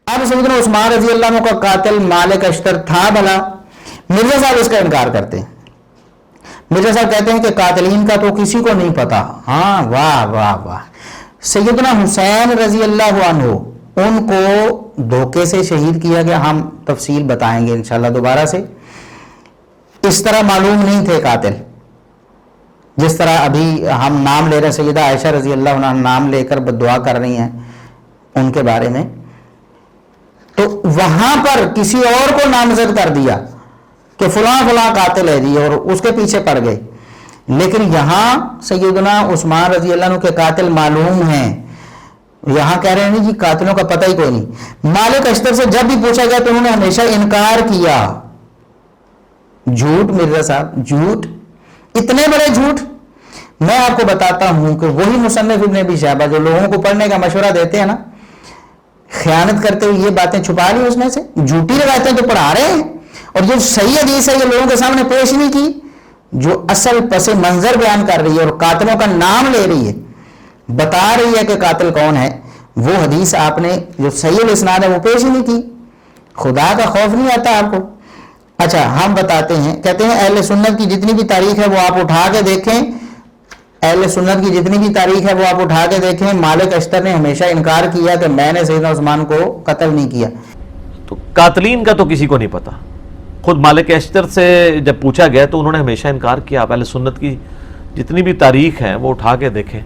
اب سیدنا عثمان رضی اللہ عنہ کا قاتل مالک اشتر تھا بھلا؟ مرزا صاحب اس کا انکار کرتے ہیں. مرزا صاحب کہتے ہیں کہ قاتلین کا تو کسی کو نہیں پتا. ہاں واہ واہ واہ. سیدنا حسین رضی اللہ عنہ ان کو دھوکے سے شہید کیا گیا. ہم تفصیل بتائیں گے انشاءاللہ دوبارہ سے. اس طرح معلوم نہیں تھے قاتل جس طرح ابھی ہم نام لے رہے. سیدہ عائشہ رضی اللہ عنہ نام لے کر بد دعا کر رہی ہیں ان کے بارے میں, تو وہاں پر کسی اور کو نامزد کر دیا کہ فلاں فلاں قاتل ہے جی, اور اس کے پیچھے پڑ گئے. لیکن یہاں سیدنا عثمان رضی اللہ عنہ کے قاتل معلوم ہیں. یہاں کہہ رہے ہیں جی قاتلوں کا پتہ ہی کوئی نہیں. مالک اشتر سے جب بھی پوچھا گیا تو انہوں نے ہمیشہ انکار کیا. جھوٹ مرزا صاحب, جھوٹ, اتنے بڑے جھوٹ. میں آپ کو بتاتا ہوں کہ وہی مصنف ابن ابی شیبہ جو لوگوں کو پڑھنے کا مشورہ دیتے ہیں نا, خیانت کرتے ہوئے یہ باتیں چھپا لی اس میں سے. جھوٹی روایتیں تو پڑھا رہے ہیں, اور جو صحیح حدیث ہے یہ لوگوں کے سامنے پیش نہیں کی. جو اصل پس منظر بیان کر رہی ہے اور قاتلوں کا نام لے رہی ہے, بتا رہی ہے کہ قاتل کون ہے, وہ حدیث آپ نے جو صحیح الاسناد ہے وہ پیش ہی نہیں کی. خدا کا خوف نہیں آتا آپ کو؟ اچھا ہم بتاتے ہیں. کہتے ہیں اہل سنت کی جتنی بھی تاریخ ہے وہ آپ اٹھا کے دیکھیں. اہل سنت کی جتنی بھی تاریخ ہے وہ آپ اٹھا کے دیکھیں. مالک اشتر نے ہمیشہ انکار کیا کہ میں نے سیدنا عثمان کو قتل نہیں کیا. تو قاتلین کا تو کسی کو نہیں پتا. خود مالک اشتر سے جب پوچھا گیا تو انہوں نے ہمیشہ انکار کیا. آپ اہل سنت کی جتنی بھی تاریخ ہے وہ اٹھا کے دیکھیں.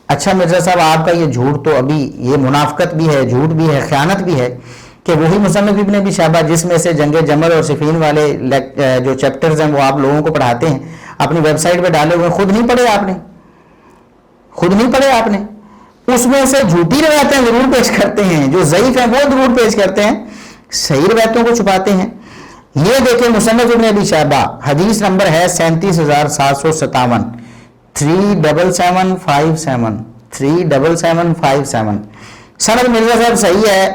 اچھا مرزا صاحب آپ کا یہ جھوٹ تو ابھی یہ منافقت بھی ہے, جھوٹ بھی ہے, خیانت بھی ہے کہ وہی مصنف ابن ابی شیبہ جس میں سے جنگ جمل اور صفین والے جو چیپٹرز ہیں وہ آپ لوگوں کو پڑھاتے ہیں, اپنی ویب سائٹ پہ ڈالے ہوئے, خود نہیں پڑھے آپ نے, خود نہیں پڑھے آپ نے. اس میں سے جھوٹی روایتیں ضرور پیش کرتے ہیں, جو ضعیف ہیں وہ ضرور پیش کرتے ہیں, صحیح روایتوں کو چھپاتے ہیں. یہ دیکھیں مصنف ابن ابی شیبہ, حدیث نمبر ہے 37,757, 37757, 37757. سند مرزا صاحب صحیح ہے.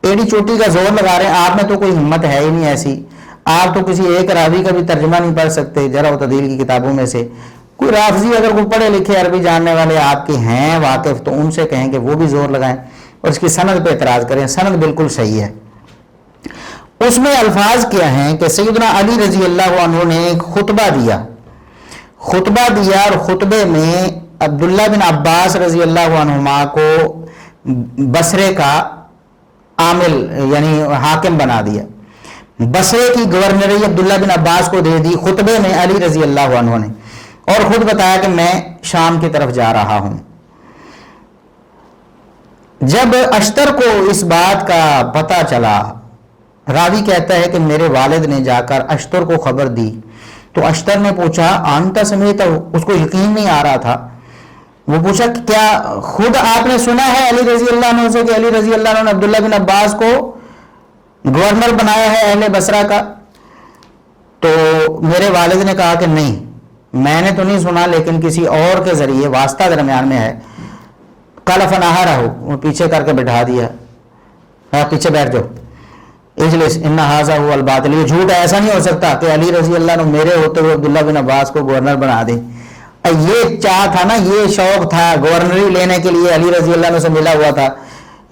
ایڑی چوٹی کا زور لگا رہے ہیں, آپ میں تو کوئی ہمت ہے ہی نہیں ایسی. آپ تو کسی ایک راوی کا بھی ترجمہ نہیں پڑھ سکتے جرح و تعدیل کی کتابوں میں سے. کوئی رافضی اگر کوئی پڑھے لکھے عربی جاننے والے آپ کے ہیں واقف تو ان سے کہیں کہ وہ بھی زور لگائیں اور اس کی سند پہ اعتراض کریں. سند بالکل صحیح ہے. اس میں الفاظ کیا ہیں کہ سیدنا علی رضی اللہ عنہ نے ایک خطبہ دیا اور خطبے میں عبداللہ بن عباس رضی اللہ عنہما کو بصرے کا عامل یعنی حاکم بنا دیا. بصرے کی گورنری عبداللہ بن عباس کو دے دی خطبے میں علی رضی اللہ عنہ نے, اور خود بتایا کہ میں شام کی طرف جا رہا ہوں. جب اشتر کو اس بات کا پتہ چلا, راوی کہتا ہے کہ میرے والد نے جا کر اشتر کو خبر دی, تو اشتر نے پوچھا آنتا سمیت, اس کو یقین نہیں آ رہا تھا. وہ پوچھا کہ کیا خود آپ نے سنا ہے علی رضی اللہ عنہ سے کہ علی رضی اللہ عنہ نے عبداللہ بن عباس کو گورنر بنایا ہے اہل بصرہ کا؟ تو میرے والد نے کہا کہ نہیں, میں نے تو نہیں سنا, لیکن کسی اور کے ذریعے واسطہ درمیان میں ہے. کل فناہا رہو, وہ پیچھے کر کے بٹھا دیا, پیچھے بیٹھ جاؤ, اجلس ان ھذا هو الباطل. یہ جھوٹ ایسا نہیں ہو سکتا کہ علی رضی اللہ عنہ میرے ہوتے ہوئے عبداللہ بن عباس کو گورنر بنا دیں. یہ چاہ تھا نا, یہ شوق تھا, گورنری لینے کے لیے علی رضی اللہ عنہ سے ملا ہوا تھا.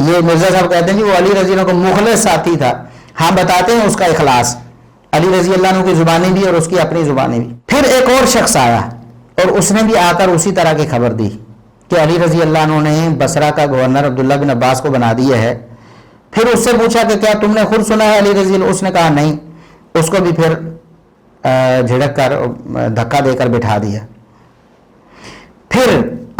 یہ مرزا صاحب کہتے ہیں کہ وہ علی رضی اللہ عنہ کو مخلص ساتھی تھا. ہاں بتاتے ہیں اس کا اخلاص, علی رضی اللہ عنہ کی زبانی بھی اور اس کی اپنی زبانی بھی. پھر ایک اور شخص آیا اور اس نے بھی آ کر اسی طرح کی خبر دی کہ علی رضی اللہ عنہ نے بصرہ کا گورنر عبداللہ بن عباس کو بنا دیا ہے. پھر اس سے پوچھا کہ کیا تم نے خود سنا ہے علی رضی اللہ؟ اس نے کہا نہیں. اس کو بھی پھر جھڑک کر دھکا دے کر بٹھا دیا. پھر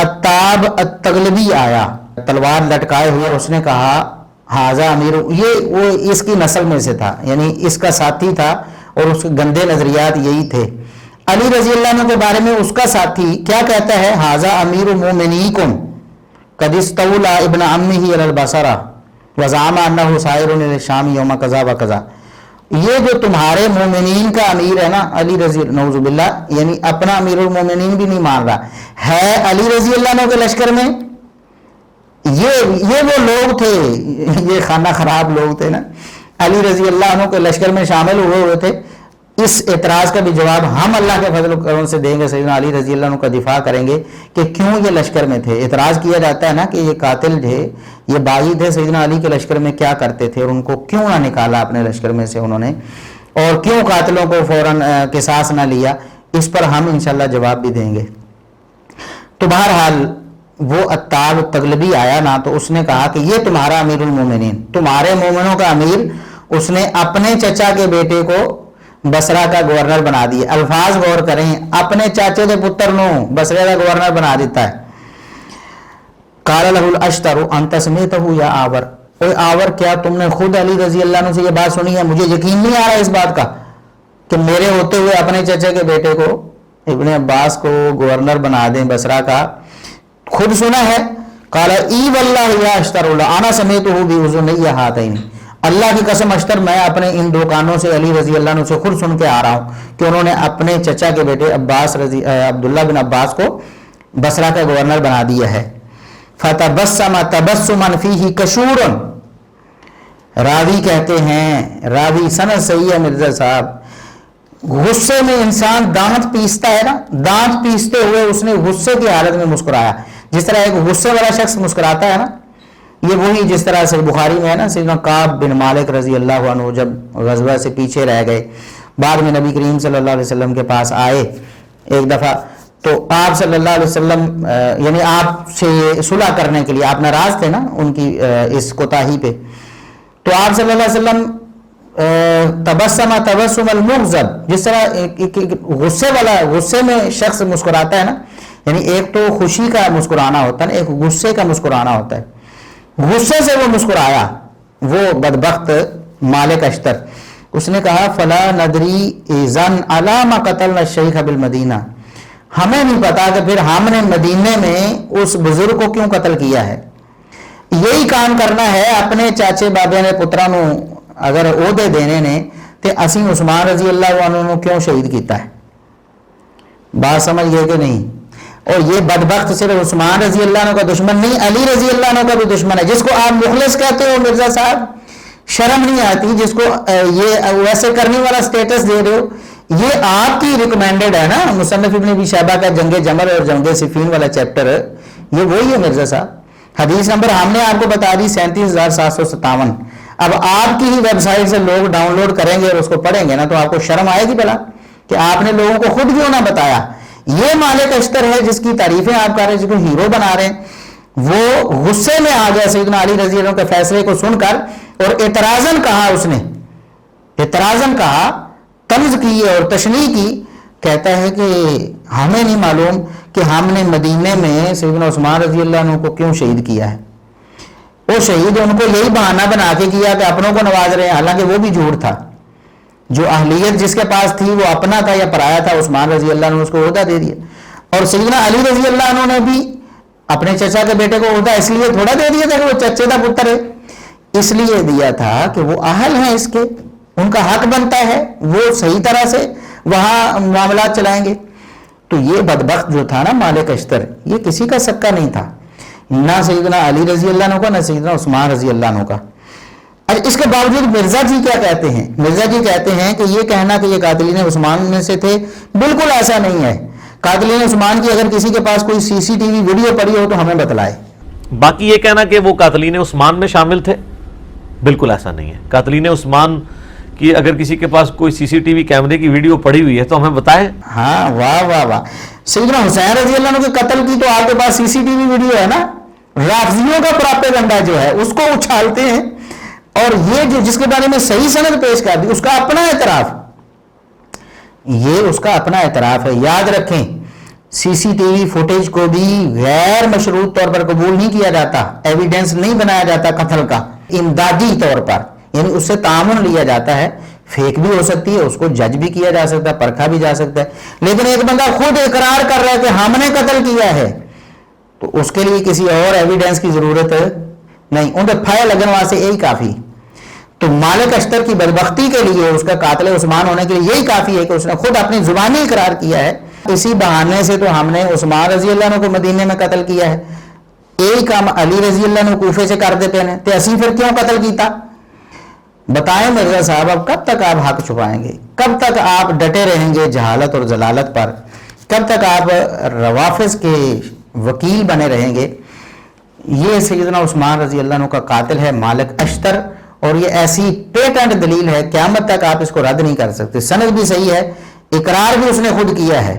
عتاب التغلبی آیا تلوار لٹکائے ہوئے, اس نے کہا ھذا امیر, یہ وہ اس کی نسل میں سے تھا, یعنی اس کا ساتھی تھا اور اس کے گندے نظریات یہی تھے. علی رضی اللہ عنہ کے بارے میں اس کا ساتھی کیا کہتا ہے؟ ھذا امیر مومنیکم قد استولی ابن عمہ علی البصرہ وزعم انہ سائر الی الشام یوم کذا و کذا. یہ جو تمہارے مومنین کا امیر ہے نا علی رضی نعوذ باللہ, یعنی اپنا امیر المومنین بھی نہیں مان رہا ہے, علی رضی اللہ عنہ کے لشکر میں یہ وہ لوگ تھے, یہ خانہ خراب لوگ تھے نا, علی رضی اللہ عنہ کے لشکر میں شامل ہوئے تھے. اس اعتراض کا بھی جواب ہم اللہ کے فضل و کرم سے دیں گے. سیدنا علی رضی اللہ عنہ کا دفاع کریں گے کہ کیوں یہ لشکر میں تھے. اعتراض کیا جاتا ہے نا کہ یہ قاتل تھے, یہ باغی تھے, سیدنا علی کے لشکر میں کیا کرتے تھے اور ان کو کیوں نہ نکالا اپنے لشکر میں سے انہوں نے, اور کیوں قاتلوں کو فوراً قصاص نہ لیا. اس پر ہم انشاءاللہ جواب بھی دیں گے. تو بہرحال وہ عطار التغلبی آیا نا, تو اس نے کہا کہ یہ تمہارا امیر المومنین, تمہارے مومنوں کا امیر, اس نے اپنے چچا کے بیٹے کو بصرہ کا گورنر بنا دیا. الفاظ غور کریں, اپنے چاچے کے پتر نو بصرے کا گورنر بنا دیتا ہے. قال له الاشتر انت سمعته یا آور, اوے آور کیا تم نے خود علی رضی اللہ عنہ سے یہ بات سنی ہے؟ مجھے یقین نہیں آ رہا اس بات کا کہ میرے ہوتے ہوئے اپنے چچا کے بیٹے کو ابن عباس کو گورنر بنا دیں بصرہ کا. خود سنا ہے. قال ای واللہ یا اشتر انا سمعته باذنی ہاتین, اللہ کی قسم اشتر میں اپنے ان دو کانوں سے علی رضی اللہ عنہ سے خود سن کے آ رہا ہوں کہ انہوں نے اپنے چچا کے بیٹے عبداللہ بن عباس کو بصرہ کا گورنر بنا دیا ہے. فتبسم تبسما فیہ کشور, راوی کہتے ہیں, راوی سند صحیح ہے مرزا صاحب, غصے میں انسان دانت پیستا ہے نا, دانت پیستے ہوئے اس نے غصے کی حالت میں مسکرایا. جس طرح ایک غصے والا شخص مسکراتا ہے نا, یہ وہی جس طرح سے بخاری میں ہے نا, سیدنا کعب بن مالک رضی اللہ عنہ جب غزوہ سے پیچھے رہ گئے, بعد میں نبی کریم صلی اللہ علیہ وسلم کے پاس آئے ایک دفعہ, تو آپ صلی اللہ علیہ وسلم یعنی آپ سے صلح کرنے کے لیے, آپ ناراض تھے نا ان کی اس کوتاہی پہ, تو آپ صلی اللہ علیہ وسلم تبسم تبسم المغضب, جس طرح غصے میں شخص مسکراتا ہے نا, یعنی ایک تو خوشی کا مسکرانا ہوتا ہے, ایک غصے کا مسکرانا ہوتا ہے. غصے سے وہ مسکرایا وہ بدبخت مالک اشتر. اس نے کہا فلا ندری اذن علام قتلنا الشیخ بالمدینہ, ہمیں نہیں پتا کہ پھر ہم نے مدینے میں اس بزرگ کو کیوں قتل کیا ہے. یہی کام کرنا ہے اپنے چاچے بابے نے پترا نو اگر عہدے دینے نے, تے اسی عثمان رضی اللہ عنہ کیوں شہید کیتا ہے. بات سمجھ گئے کہ نہیں؟ اور یہ بدبخت صرف عثمان رضی اللہ عنہ کا دشمن نہیں, علی رضی اللہ عنہ کا بھی دشمن ہے, جس کو آپ مخلص کہتے ہو مرزا صاحب, شرم نہیں آتی جس کو یہ ویسے کرنے والا سٹیٹس دے رہے ہو. یہ آپ کی ریکمینڈڈ ہے نا, مصنف ابن ابی شیبہ کا جنگ جمل اور جنگ صفین والا چیپٹر, یہ وہی ہے مرزا صاحب. حدیث نمبر ہم نے آپ کو بتا دی 37,757. اب آپ کی ہی ویب سائٹ سے لوگ ڈاؤن لوڈ کریں گے اور اس کو پڑھیں گے نا, تو آپ کو شرم آئے گی بلا کہ آپ نے لوگوں کو خود کیوں نہ بتایا. یہ مالک اشتر ہے جس کی تعریفیں آپ کر رہے ہیں, جس کو ہیرو بنا رہے ہیں, وہ غصے میں آ گیا سیدنا علی رضی اللہ عنہ کے فیصلے کو سن کر, اور اعتراضاً کہا, اس نے اعتراضاً کہا, طنز کی اور تشنیع کی, کہتا ہے کہ ہمیں نہیں معلوم کہ ہم نے مدینے میں سیدنا عثمان رضی اللہ عنہ کو کیوں شہید کیا ہے. وہ شہید ان کو یہی بہانہ بنا کے کیا کہ اپنوں کو نواز رہے ہیں, حالانکہ وہ بھی جھوٹ تھا. جو اہلیت جس کے پاس تھی وہ اپنا تھا یا پرایا تھا, عثمان رضی اللہ عنہ اس کو عہدہ دے دیا. اور سیدنا علی رضی اللہ عنہ نے بھی اپنے چچا کے بیٹے کو عہدہ اس لیے تھوڑا دے دیا تھا کہ وہ چچے کا پتر ہے, اس لیے دیا تھا کہ وہ اہل ہیں اس کے, ان کا حق بنتا ہے, وہ صحیح طرح سے وہاں معاملات چلائیں گے. تو یہ بدبخت جو تھا نا مالک اشتر, یہ کسی کا سکا نہیں تھا, نہ سیدنا علی رضی اللہ عنہ کا, نہ سیدنا عثمان رضی اللہ عنہ کا. اس کے باوجود مرزا جی کیا کہتے ہیں؟ مرزا جی کہتے ہیں کہ یہ کہنا کہ یہ قاتلین عثمان میں سے تھے, بالکل ایسا نہیں ہے. قاتلین عثمان کی اگر کسی کے پاس کوئی سی سی ٹی وی ویڈیو پڑی ہو تو ہمیں بتلائے. باقی یہ کہنا کہ وہ قاتلین عثمان میں شامل تھے, بالکل ایسا نہیں ہے. قاتلین عثمان کی اگر کسی کے پاس کوئی سی سی ٹی وی کیمرے کی ویڈیو پڑی ہوئی ہے تو ہمیں بتائیں. ہاں واہ واہ واہ. سیدنا حسین رضی اللہ عنہ کے قتل کی تو آپ کے پاس سی سی ٹی وی ویڈیو ہے نا, رافضیوں کا پراپیگنڈا جو ہے اس کو اچھالتے ہیں, اور یہ جو جس کے بارے میں صحیح سند پیش کر دی اس کا اپنا اعتراف, یہ اس کا اپنا اعتراف ہے. یاد رکھیں سی سی ٹی وی فوٹیج کو بھی غیر مشروط طور پر قبول نہیں کیا جاتا, ایویڈنس نہیں بنایا جاتا قتل کا, امدادی طور پر, یعنی اس سے تعاون لیا جاتا ہے. فیک بھی ہو سکتی ہے, اس کو جج بھی کیا جا سکتا ہے, پرکھا بھی جا سکتا ہے, لیکن ایک بندہ خود اقرار کر رہا ہے کہ ہم نے قتل کیا ہے, تو اس کے لیے کسی اور ایویڈنس کی ضرورت نہیں, ان پہ پھائے لگن واسطے یہی کافی. تو مالک اشتر کی بدبختی کے لیے, اس کا قاتل عثمان ہونے کے لیے یہی کافی ہے کہ اس نے خود اپنی زبانی اقرار کیا ہے. اسی بہانے سے تو ہم نے عثمان رضی اللہ عنہ کو مدینے میں قتل کیا ہے, یہی کام علی رضی اللہ عنہ کوفے سے کرتے پے نے, تے اسی پھر کیوں قتل کیتا. بتائیں مرزا صاحب اب کب تک آپ حق چھپائیں گے؟ کب تک آپ ڈٹے رہیں گے جہالت اور ضلالت پر؟ کب تک آپ روافظ کے وکیل بنے رہیں گے؟ یہ سیدنا عثمان رضی اللہ عنہ کا قاتل ہے مالک اشتر، اور یہ ایسی پیٹنٹ دلیل ہے قیامت تک آپ اس کو رد نہیں کر سکتے۔ سند بھی صحیح ہے، اقرار بھی اس نے خود کیا ہے